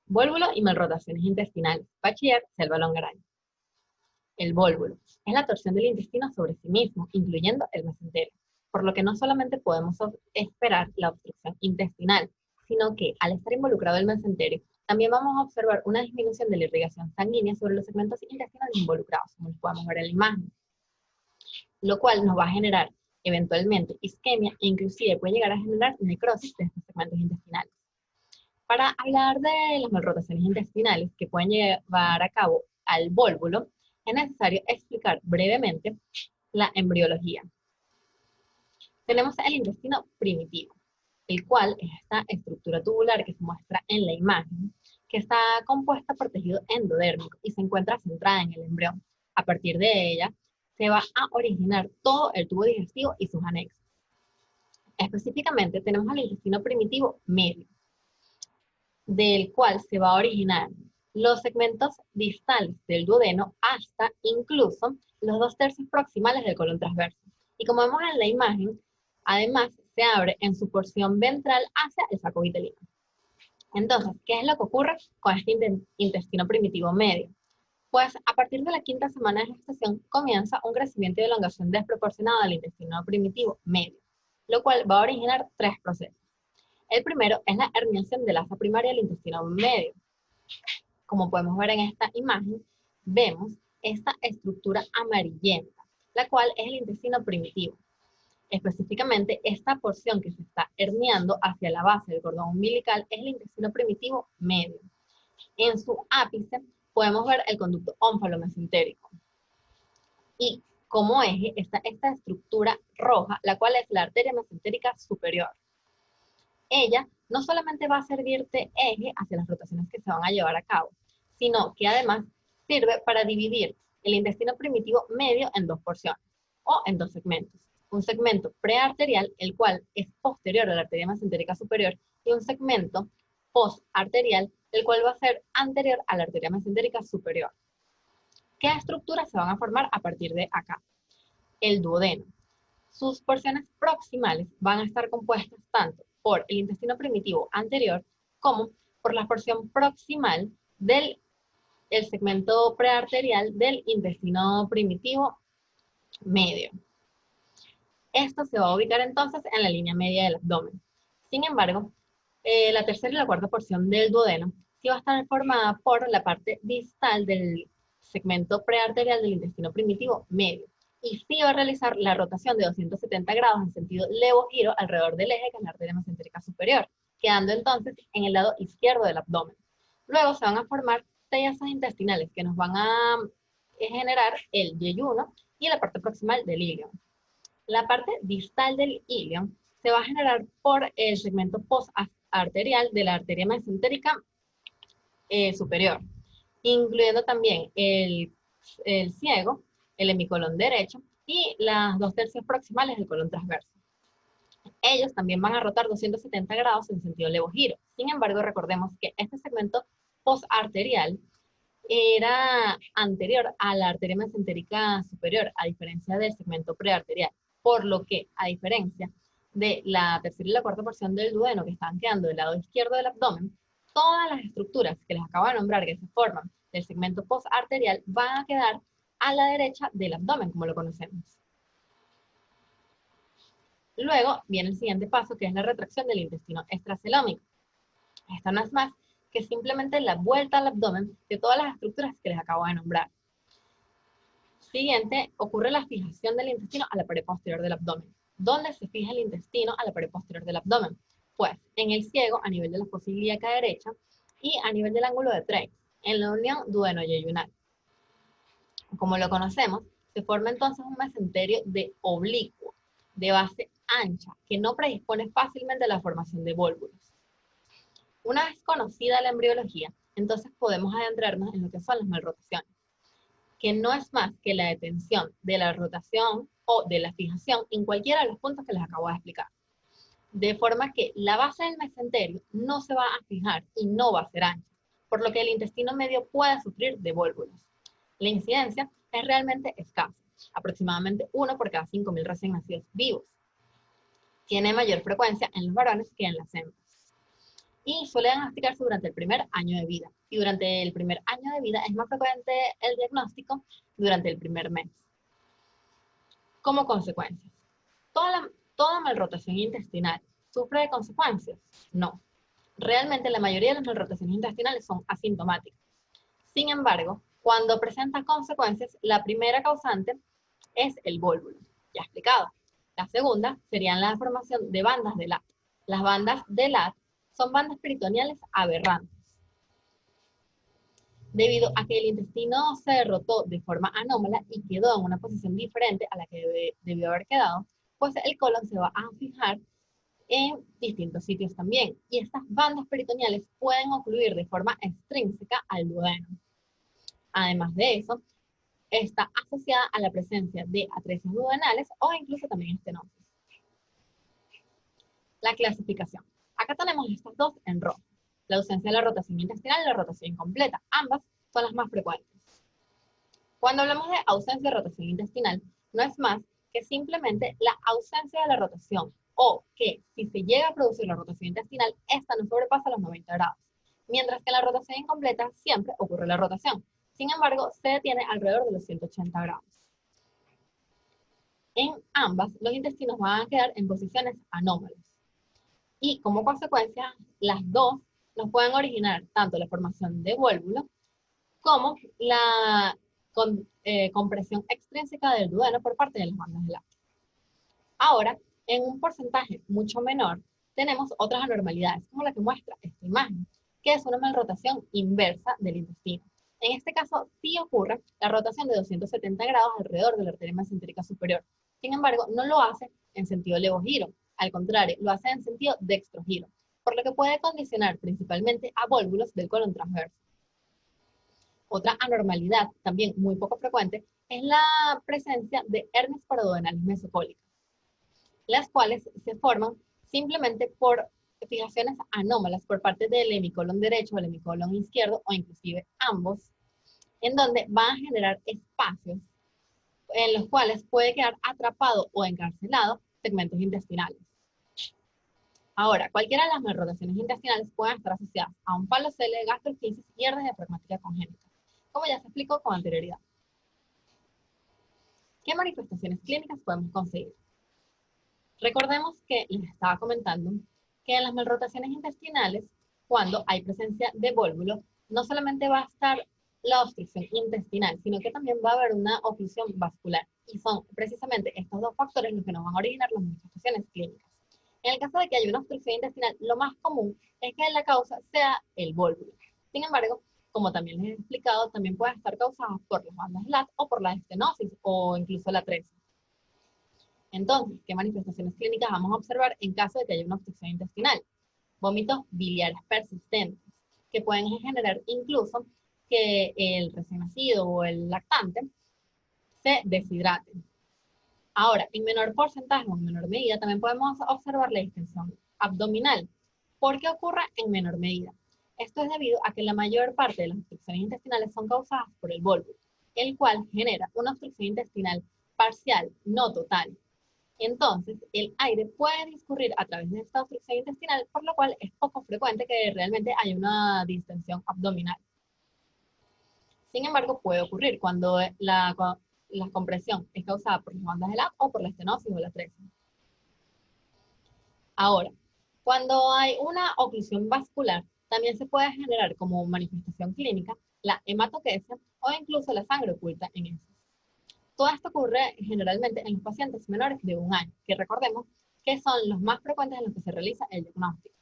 Vólvulo y malrotaciones intestinales. Bachiller Selva Longaray. El vólvulo es la torsión del intestino sobre sí mismo, incluyendo el mesenterio, por lo que no solamente podemos esperar la obstrucción intestinal, sino que al estar involucrado el mesenterio, también vamos a observar una disminución de la irrigación sanguínea sobre los segmentos intestinales involucrados, como lo podemos ver en la imagen, lo cual nos va a generar eventualmente isquemia e inclusive puede llegar a generar necrosis de estos segmentos intestinales. Para hablar de las malrotaciones intestinales que pueden llevar a cabo al vólvulo, es necesario explicar brevemente la embriología. Tenemos el intestino primitivo, el cual es esta estructura tubular que se muestra en la imagen, que está compuesta por tejido endodérmico y se encuentra centrada en el embrión. A partir de ella, se va a originar todo el tubo digestivo y sus anexos. Específicamente, tenemos al intestino primitivo medio, del cual se va a originar los segmentos distales del duodeno hasta incluso los 2/3 proximales del colon transverso. Y como vemos en la imagen, además se abre en su porción ventral hacia el saco vitelino. Entonces, ¿qué es lo que ocurre con este intestino primitivo medio? Pues a partir de la 5ª semana de gestación comienza un crecimiento y elongación desproporcionado del intestino primitivo medio, lo cual va a originar 3 procesos. El primero es la herniación del asa primaria del intestino medio. Como podemos ver en esta imagen, vemos esta estructura amarillenta, la cual es el intestino primitivo. Específicamente, esta porción que se está herniando hacia la base del cordón umbilical es el intestino primitivo medio. En su ápice podemos ver el conducto ónfalo-mesentérico. Y como eje está esta estructura roja, la cual es la arteria mesentérica superior. Ella no solamente va a servir de eje hacia las rotaciones que se van a llevar a cabo, sino que además sirve para dividir el intestino primitivo medio en 2 porciones, o en 2 segmentos. Un segmento prearterial, el cual es posterior a la arteria mesentérica superior, y un segmento postarterial, el cual va a ser anterior a la arteria mesentérica superior. ¿Qué estructuras se van a formar a partir de acá? El duodeno. Sus porciones proximales van a estar compuestas tanto por el intestino primitivo anterior como por la porción proximal del segmento prearterial del intestino primitivo medio. Esto se va a ubicar entonces en la línea media del abdomen. Sin embargo, la 3ª y la 4ª porción del duodeno sí va a estar formada por la parte distal del segmento prearterial del intestino primitivo medio. Y sí va a realizar la rotación de 270 grados en sentido levo-giro alrededor del eje, que es la arteria mesentérica superior, quedando entonces en el lado izquierdo del abdomen. Luego se van a formar tellazos intestinales que nos van a generar el yeyuno y la parte proximal del ilion. La parte distal del ilion se va a generar por el segmento postarterial de la arteria mesentérica superior, incluyendo también el ciego, el hemicolon derecho y las 2/3 proximales del colon transverso. Ellos también van a rotar 270 grados en sentido levo-giro. Sin embargo, recordemos que este segmento postarterial era anterior a la arteria mesentérica superior, a diferencia del segmento prearterial, por lo que, a diferencia de la 3ª y la 4ª porción del duodeno que están quedando del lado izquierdo del abdomen, todas las estructuras que les acabo de nombrar que se forman del segmento postarterial van a quedar a la derecha del abdomen, como lo conocemos. Luego viene el siguiente paso, que es la retracción del intestino extracelómico. Esta no es más que simplemente la vuelta al abdomen de todas las estructuras que les acabo de nombrar. Siguiente, ocurre la fijación del intestino a la pared posterior del abdomen. ¿Dónde se fija el intestino a la pared posterior del abdomen? Pues en el ciego, a nivel de la fosa ilíaca derecha, y a nivel del ángulo de Treitz, en la unión duodeno-yeyunal. Como lo conocemos, se forma entonces un mesenterio de oblicuo, de base ancha, que no predispone fácilmente a la formación de vólvulos. Una vez conocida la embriología, entonces podemos adentrarnos en lo que son las malrotaciones, que no es más que la detención de la rotación o de la fijación en cualquiera de los puntos que les acabo de explicar. De forma que la base del mesenterio no se va a fijar y no va a ser ancha, por lo que el intestino medio puede sufrir de vólvulos. La incidencia es realmente escasa, aproximadamente 1 por cada 5.000 recién nacidos vivos. Tiene mayor frecuencia en los varones que en las hembras. y suele diagnosticarse durante el primer año de vida. Y durante el primer año de vida es más frecuente el diagnóstico durante el primer mes. Como consecuencias, ¿toda malrotación intestinal sufre de consecuencias? No. Realmente la mayoría de las malrotaciones intestinales son asintomáticas. Sin embargo, cuando presenta consecuencias, la primera causante es el vólvulo, ya explicado. La segunda serían la formación de bandas de LAT. Las bandas de LAT son bandas peritoneales aberrantes. Debido a que el intestino se rotó de forma anómala y quedó en una posición diferente a la que debió haber quedado, pues el colon se va a fijar en distintos sitios también. Y estas bandas peritoneales pueden ocluir de forma extrínseca al duodeno. Además de eso, está asociada a la presencia de atresia duodenales o incluso también estenosis. La clasificación. Acá tenemos estas dos en rojo. La ausencia de la rotación intestinal y la rotación incompleta. Ambas son las más frecuentes. Cuando hablamos de ausencia de rotación intestinal, no es más que simplemente la ausencia de la rotación, o que si se llega a producir la rotación intestinal, esta no sobrepasa los 90 grados. Mientras que en la rotación incompleta siempre ocurre la rotación. Sin embargo, se detiene alrededor de los 180 grados. En ambas, los intestinos van a quedar en posiciones anómalas. Y como consecuencia, las dos nos pueden originar tanto la formación de vólvulo como la compresión extrínseca del duodeno por parte de las bandas de LAT. Ahora, en un porcentaje mucho menor, tenemos otras anormalidades, como la que muestra esta imagen, que es una malrotación inversa del intestino. En este caso, sí ocurre la rotación de 270 grados alrededor de la arteria mesentérica superior. Sin embargo, no lo hace en sentido levogiro. Al contrario, lo hace en sentido dextrogiro, por lo que puede condicionar principalmente a vólvulos del colon transverso. Otra anormalidad, también muy poco frecuente, es la presencia de hernias paraduodenales mesocólicas, las cuales se forman simplemente por fijaciones anómalas por parte del hemicolon derecho o el hemicolon izquierdo, o inclusive ambos, en donde van a generar espacios en los cuales puede quedar atrapado o encarcelado segmentos intestinales. Ahora, cualquiera de las malrotaciones intestinales pueden estar asociadas a un palocele, gastroquisis y hernia diafragmática congénita, como ya se explicó con anterioridad. ¿Qué manifestaciones clínicas podemos conseguir? Recordemos que les estaba comentando que en las malrotaciones intestinales, cuando hay presencia de vólvulo, no solamente va a estar la obstrucción intestinal, sino que también va a haber una oclusión vascular. Y son precisamente estos dos factores los que nos van a originar las manifestaciones clínicas. En el caso de que haya una obstrucción intestinal, lo más común es que la causa sea el vólvulo. Sin embargo, como también les he explicado, también puede estar causada por las bandas LAT o por la estenosis o incluso la atresia. Entonces, ¿qué manifestaciones clínicas vamos a observar en caso de que haya una obstrucción intestinal? Vómitos biliares persistentes, que pueden generar incluso que el recién nacido o el lactante se deshidraten. Ahora, en menor porcentaje o en menor medida, también podemos observar la distensión abdominal. ¿Por qué ocurre en menor medida? Esto es debido a que la mayor parte de las obstrucciones intestinales son causadas por el vólvulo, el cual genera una obstrucción intestinal parcial, no total. Entonces, el aire puede discurrir a través de esta obstrucción intestinal, por lo cual es poco frecuente que realmente haya una distensión abdominal. Sin embargo, puede ocurrir cuando la compresión es causada por las bandas de LAT o por la estenosis o la atresia. Ahora, cuando hay una oclusión vascular, también se puede generar como manifestación clínica la hematoquesia o incluso la sangre oculta en heces. Todo esto ocurre generalmente en los pacientes menores de 1 año, que recordemos que son los más frecuentes en los que se realiza el diagnóstico.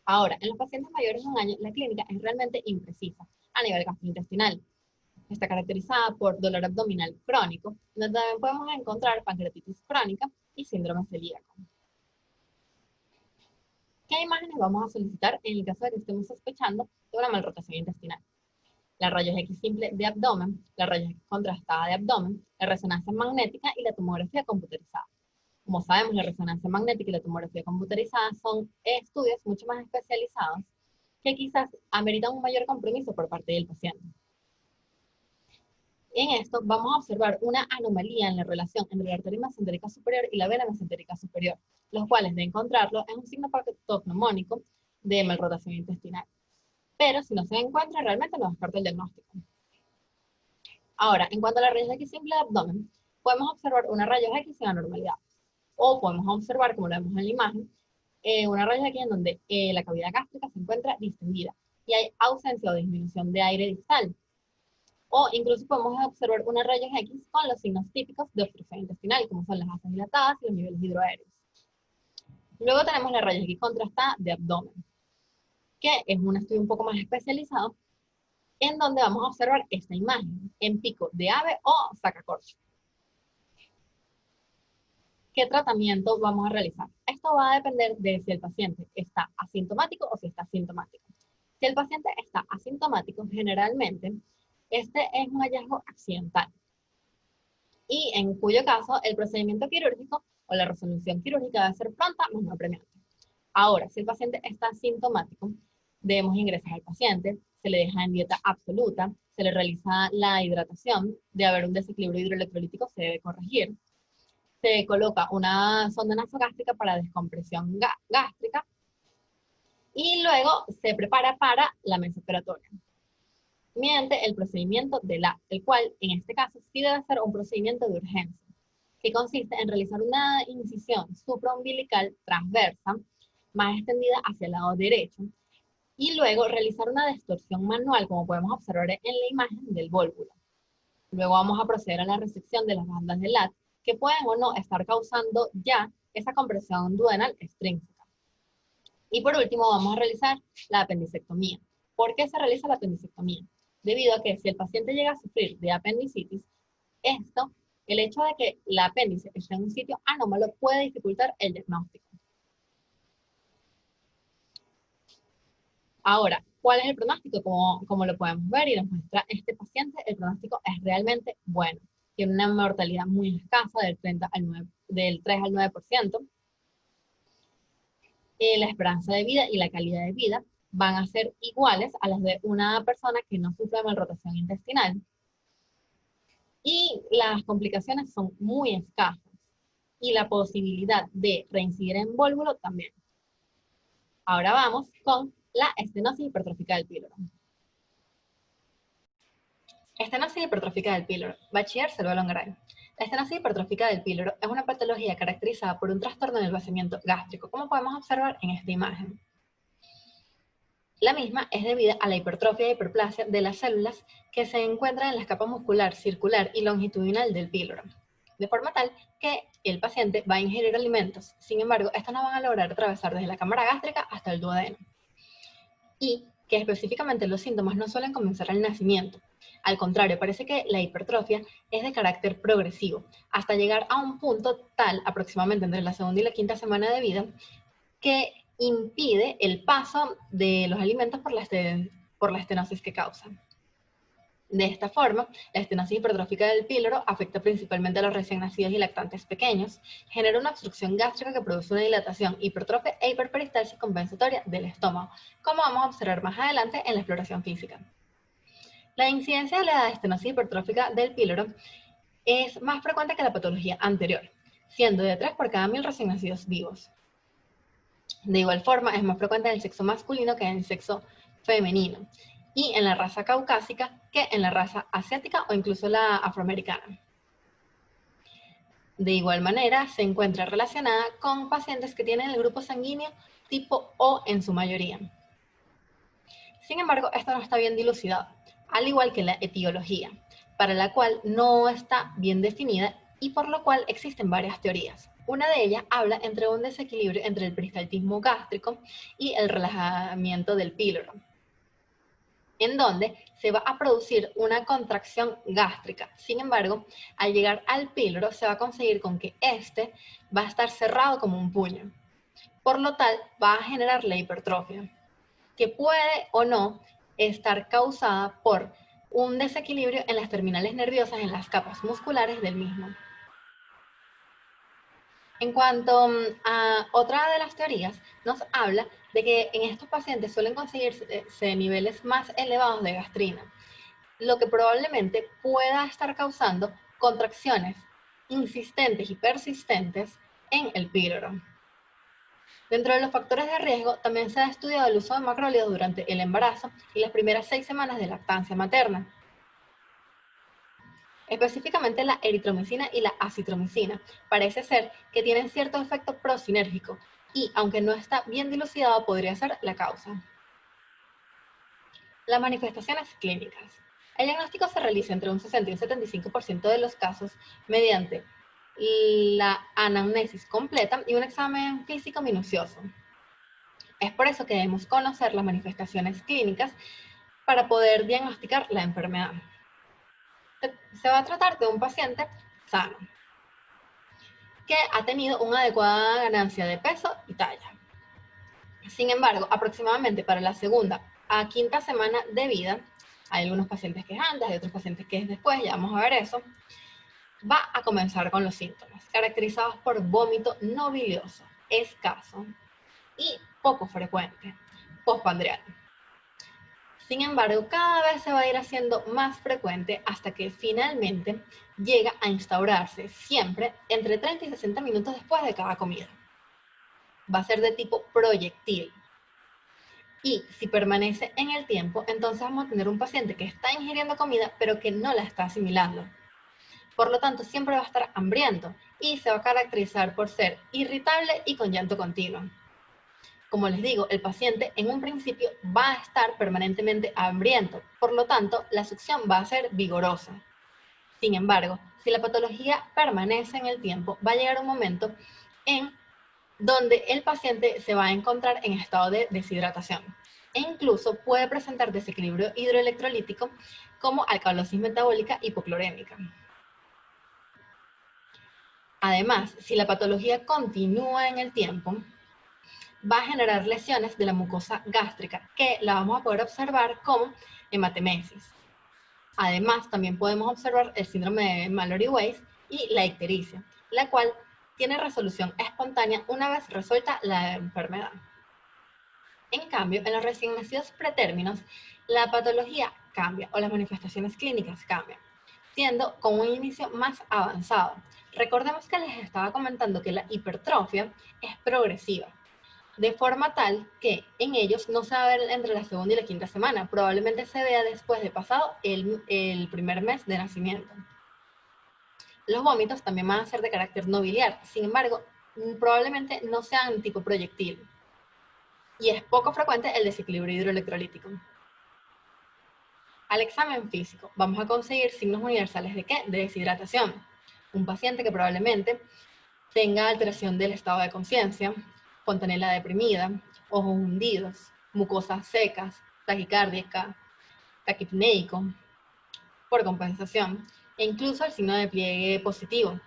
Ahora, en los pacientes mayores de 1 año, la clínica es realmente imprecisa a nivel gastrointestinal. Está caracterizada por dolor abdominal crónico, donde también podemos encontrar pancreatitis crónica y síndrome celíaco. ¿Qué imágenes vamos a solicitar en el caso de que estemos sospechando de una malrotación intestinal? La rayos X simple de abdomen, la rayos X contrastada de abdomen, la resonancia magnética y la tomografía computerizada. Como sabemos, la resonancia magnética y la tomografía computerizada son estudios mucho más especializados que quizás ameritan un mayor compromiso por parte del paciente. En esto vamos a observar una anomalía en la relación entre la arteria mesentérica superior y la vena mesentérica superior, los cuales de encontrarlo es un signo patognomónico de malrotación intestinal. Pero si no se encuentra, realmente no descarta el diagnóstico. Ahora, en cuanto a la rayos X simple de abdomen, podemos observar una rayos X sin anormalidad. O podemos observar, como lo vemos en la imagen, una rayos X en donde la cavidad gástrica se encuentra distendida y hay ausencia o disminución de aire distal. O incluso podemos observar una rayos X con los signos típicos de obstrucción intestinal, como son las asas dilatadas y los niveles hidroaéreos. Luego tenemos la rayos X contrastada de abdomen, que es un estudio un poco más especializado, en donde vamos a observar esta imagen en pico de ave o sacacorcho. ¿Qué tratamiento vamos a realizar? Esto va a depender de si el paciente está asintomático o si está sintomático. Si el paciente está asintomático, generalmente este es un hallazgo accidental y en cuyo caso el procedimiento quirúrgico o la resolución quirúrgica debe ser pronta, más no apremiante. Ahora, si el paciente está sintomático, debemos ingresar al paciente, se le deja en dieta absoluta, se le realiza la hidratación, de haber un desequilibrio hidroelectrolítico se debe corregir, se coloca una sonda nasogástrica para descompresión gástrica y luego se prepara para la mesa operatoria mediante el procedimiento de LAP, el cual en este caso sí debe ser un procedimiento de urgencia, que consiste en realizar una incisión supraumbilical transversa, más extendida hacia el lado derecho, y luego realizar una distorsión manual, como podemos observar en la imagen del vólvulo. Luego vamos a proceder a la resección de las bandas de LAT, que pueden o no estar causando ya esa compresión duodenal extrínseca. Y por último vamos a realizar la apendicectomía. ¿Por qué se realiza la apendicectomía? Debido a que si el paciente llega a sufrir de apendicitis, el hecho de que el apéndice esté en un sitio anómalo puede dificultar el diagnóstico. Ahora, ¿cuál es el pronóstico? Como lo podemos ver y nos muestra este paciente, el pronóstico es realmente bueno. Tiene una mortalidad muy escasa del 3 al 9%. La esperanza de vida y la calidad de vida van a ser iguales a las de una persona que no sufre de malrotación intestinal. Y las complicaciones son muy escasas. Y la posibilidad de reincidir en vólvulo también. Ahora vamos con la estenosis hipertrófica del píloro. Estenosis hipertrófica del píloro. Bachiller Selva Longaray. La estenosis hipertrófica del píloro es una patología caracterizada por un trastorno del vaciamiento gástrico, como podemos observar en esta imagen. La misma es debida a la hipertrofia e hiperplasia de las células que se encuentran en la capa muscular, circular y longitudinal del píloro, de forma tal que el paciente va a ingerir alimentos. Sin embargo, estos no van a lograr atravesar desde la cámara gástrica hasta el duodeno. Y que específicamente los síntomas no suelen comenzar al nacimiento. Al contrario, parece que la hipertrofia es de carácter progresivo, hasta llegar a un punto tal, aproximadamente entre la segunda y la quinta semana de vida, que impide el paso de los alimentos por la estenosis que causan. De esta forma, la estenosis hipertrófica del píloro afecta principalmente a los recién nacidos y lactantes pequeños, genera una obstrucción gástrica que produce una dilatación, hipertrofia e hiperperistalsis compensatoria del estómago, como vamos a observar más adelante en la exploración física. La incidencia de la estenosis hipertrófica del píloro es más frecuente que la patología anterior, siendo de 3 por cada 1000 recién nacidos vivos. De igual forma, es más frecuente en el sexo masculino que en el sexo femenino, y en la raza caucásica que en la raza asiática o incluso la afroamericana. De igual manera, se encuentra relacionada con pacientes que tienen el grupo sanguíneo tipo O en su mayoría. Sin embargo, esto no está bien dilucidado, al igual que la etiología, para la cual no está bien definida y por lo cual existen varias teorías. Una de ellas habla entre un desequilibrio entre el peristaltismo gástrico y el relajamiento del píloro, en donde se va a producir una contracción gástrica. Sin embargo, al llegar al píloro se va a conseguir con que este va a estar cerrado como un puño. Por lo tal, va a generar la hipertrofia, que puede o no estar causada por un desequilibrio en las terminales nerviosas en las capas musculares del mismo. En cuanto a otra de las teorías, nos habla de que en estos pacientes suelen conseguirse niveles más elevados de gastrina, lo que probablemente pueda estar causando contracciones insistentes y persistentes en el píloro. Dentro de los factores de riesgo, también se ha estudiado el uso de macrólidos durante el embarazo y las primeras 6 semanas de lactancia materna. Específicamente la eritromicina y la acitromicina. Parece ser que tienen cierto efecto prosinérgico y, aunque no está bien dilucidado, podría ser la causa. Las manifestaciones clínicas. El diagnóstico se realiza entre un 60 y un 75% de los casos mediante la anamnesis completa y un examen físico minucioso. Es por eso que debemos conocer las manifestaciones clínicas para poder diagnosticar la enfermedad. Se va a tratar de un paciente sano, que ha tenido una adecuada ganancia de peso y talla. Sin embargo, aproximadamente para la segunda a quinta semana de vida, hay algunos pacientes que es antes, hay otros pacientes que es después, ya vamos a ver eso, va a comenzar con los síntomas, caracterizados por vómito no bilioso, escaso y poco frecuente, postprandial. Sin embargo, cada vez se va a ir haciendo más frecuente hasta que finalmente llega a instaurarse siempre entre 30 y 60 minutos después de cada comida. Va a ser de tipo proyectil. Y si permanece en el tiempo, entonces vamos a tener un paciente que está ingiriendo comida, pero que no la está asimilando. Por lo tanto, siempre va a estar hambriento y se va a caracterizar por ser irritable y con llanto continuo. Como les digo, el paciente en un principio va a estar permanentemente hambriento, por lo tanto, la succión va a ser vigorosa. Sin embargo, si la patología permanece en el tiempo, va a llegar un momento en donde el paciente se va a encontrar en estado de deshidratación e incluso puede presentar desequilibrio hidroelectrolítico como alcalosis metabólica hipoclorémica. Además, si la patología continúa en el tiempo, va a generar lesiones de la mucosa gástrica, que la vamos a poder observar como hematemesis. Además, también podemos observar el síndrome de Mallory-Weiss y la ictericia, la cual tiene resolución espontánea una vez resuelta la enfermedad. En cambio, en los recién nacidos pretérminos, la patología cambia o las manifestaciones clínicas cambian, siendo con un inicio más avanzado. Recordemos que les estaba comentando que la hipertrofia es progresiva, de forma tal que en ellos no se va a ver entre la segunda y la quinta semana, probablemente se vea después de pasado el primer mes de nacimiento. Los vómitos también van a ser de carácter no biliar, sin embargo, probablemente no sean tipo proyectil, y es poco frecuente el desequilibrio hidroelectrolítico. Al examen físico, vamos a conseguir signos universales ¿de qué? De deshidratación. Un paciente que probablemente tenga alteración del estado de conciencia, fontanela deprimida, ojos hundidos, mucosas secas, taquicardia, taquipneico, por compensación, e incluso el signo de pliegue positivo.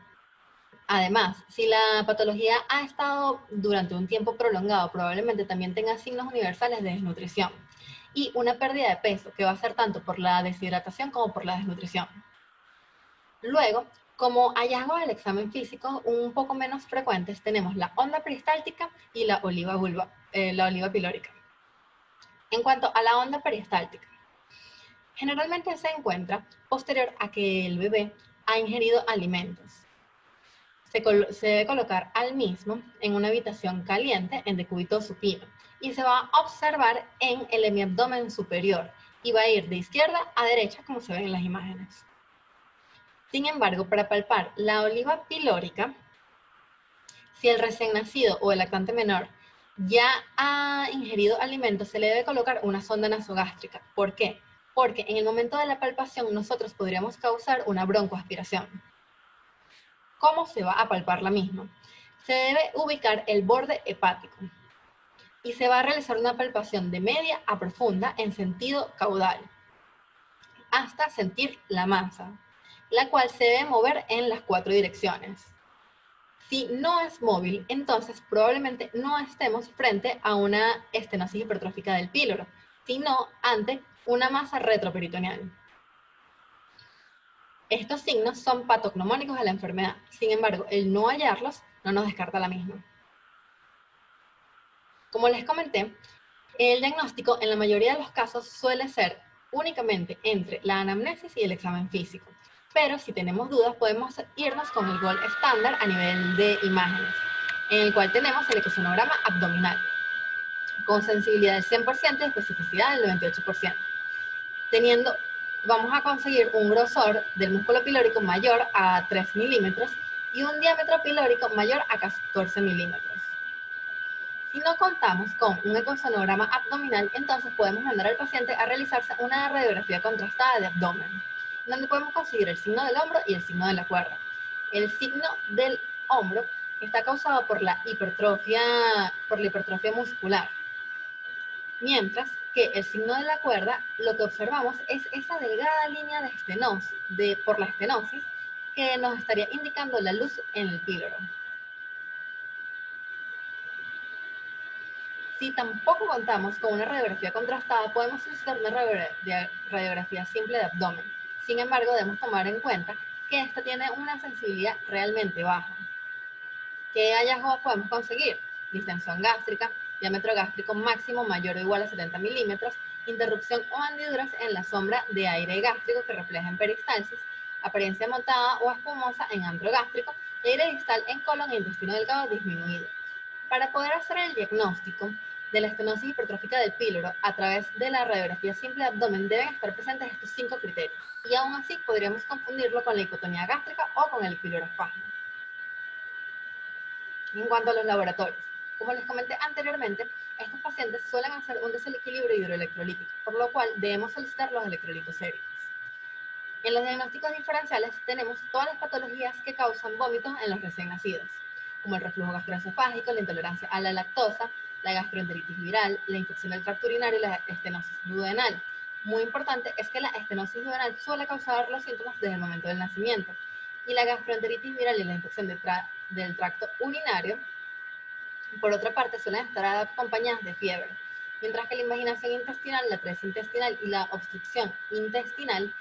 Además, si la patología ha estado durante un tiempo prolongado, probablemente también tenga signos universales de desnutrición y una pérdida de peso que va a ser tanto por la deshidratación como por la desnutrición. Luego, como hallazgos del examen físico un poco menos frecuentes, tenemos la onda peristáltica y la oliva pilórica. En cuanto a la onda peristáltica, generalmente se encuentra posterior a que el bebé ha ingerido alimentos. Se debe colocar al mismo en una habitación caliente en decúbito supino y se va a observar en el hemiabdomen superior y va a ir de izquierda a derecha como se ven en las imágenes. Sin embargo, para palpar la oliva pilórica, si el recién nacido o el lactante menor ya ha ingerido alimentos, se le debe colocar una sonda nasogástrica. ¿Por qué? Porque en el momento de la palpación nosotros podríamos causar una broncoaspiración. ¿Cómo se va a palpar la misma? Se debe ubicar el borde hepático y se va a realizar una palpación de media a profunda en sentido caudal hasta sentir la masa, la cual se debe mover en las 4 direcciones. Si no es móvil, entonces probablemente no estemos frente a una estenosis hipertrófica del píloro, sino ante una masa retroperitoneal. Estos signos son patognomónicos de la enfermedad, sin embargo, el no hallarlos no nos descarta la misma. Como les comenté, el diagnóstico en la mayoría de los casos suele ser únicamente entre la anamnesis y el examen físico, pero si tenemos dudas podemos irnos con el gold estándar a nivel de imágenes, en el cual tenemos el ecosonograma abdominal, con sensibilidad del 100% y especificidad del 98%. Vamos a conseguir un grosor del músculo pilórico mayor a 3 milímetros y un diámetro pilórico mayor a 14 milímetros. Si no contamos con un ecosonograma abdominal, entonces podemos mandar al paciente a realizarse una radiografía contrastada de abdomen, donde podemos conseguir el signo del hombro y el signo de la cuerda. El signo del hombro está causado por la hipertrofia muscular, mientras que el signo de la cuerda, lo que observamos es esa delgada línea de estenosis, por la estenosis, que nos estaría indicando la luz en el píloro. Si tampoco contamos con una radiografía contrastada, podemos solicitar una radiografía simple de abdomen. Sin embargo, debemos tomar en cuenta que esta tiene una sensibilidad realmente baja. ¿Qué hallazgos podemos conseguir? Distensión gástrica, diámetro gástrico máximo mayor o igual a 70 milímetros, interrupción o hendiduras en la sombra de aire gástrico que refleja en peristalsis, apariencia montada o espumosa en antro gástrico, y aire distal en colon e intestino delgado disminuido. Para poder hacer el diagnóstico de la estenosis hipertrófica del píloro a través de la radiografía simple de abdomen deben estar presentes estos 5 criterios, y aún así podríamos confundirlo con la hipotonía gástrica o con el piloroespasmo. En cuanto a los laboratorios, como les comenté anteriormente, estos pacientes suelen hacer un desequilibrio hidroelectrolítico, por lo cual debemos solicitar los electrolitos séricos. En los diagnósticos diferenciales tenemos todas las patologías que causan vómitos en los recién nacidos, como el reflujo gastroesofágico, la intolerancia a la lactosa, la gastroenteritis viral, la infección del tracto urinario y la estenosis duodenal. Muy importante es que la estenosis duodenal suele causar los síntomas desde el momento del nacimiento, y la gastroenteritis viral y la infección del tracto urinario, por otra parte, suelen estar acompañadas de fiebre, mientras que la invaginación intestinal, la atresia intestinal y la obstrucción intestinal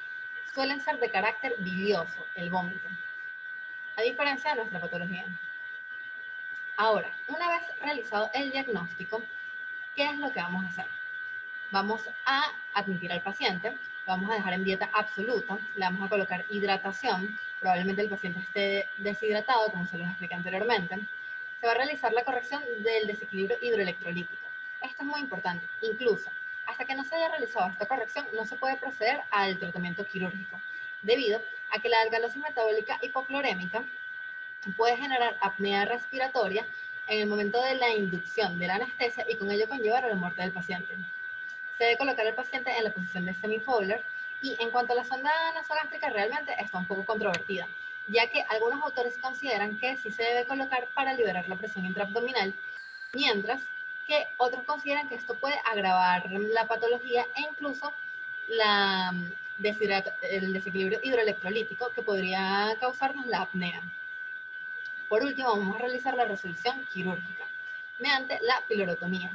suelen ser de carácter bilioso, el vómito, a diferencia de nuestra patología. Ahora, una vez realizado el diagnóstico, ¿qué es lo que vamos a hacer? Vamos a admitir al paciente, lo vamos a dejar en dieta absoluta, le vamos a colocar hidratación, probablemente el paciente esté deshidratado, como se los expliqué anteriormente. Se va a realizar la corrección del desequilibrio hidroelectrolítico. Esto es muy importante. Incluso, hasta que no se haya realizado esta corrección, no se puede proceder al tratamiento quirúrgico, debido a que la alcalosis metabólica hipoclorémica puede generar apnea respiratoria en el momento de la inducción de la anestesia y con ello conllevar a la muerte del paciente. Se debe colocar al paciente en la posición de semi-Fowler, y en cuanto a la sonda nasogástrica realmente está un poco controvertida, ya que algunos autores consideran que sí se debe colocar para liberar la presión intraabdominal, mientras que otros consideran que esto puede agravar la patología e incluso el desequilibrio hidroelectrolítico que podría causarnos la apnea. Por último, vamos a realizar la resolución quirúrgica mediante la pilorotomía,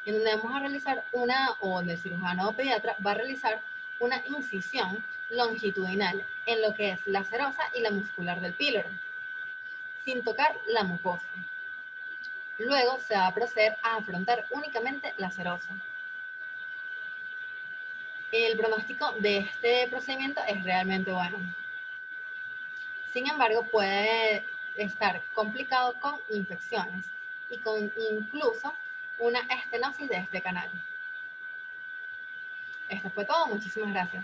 en donde vamos a realizar donde el cirujano o pediatra va a realizar una incisión longitudinal en lo que es la serosa y la muscular del píloro, sin tocar la mucosa. Luego se va a proceder a afrontar únicamente la serosa. El pronóstico de este procedimiento es realmente bueno. Sin embargo, puede estar complicado con infecciones y con incluso una estenosis de este canal. Esto fue todo. Muchísimas gracias.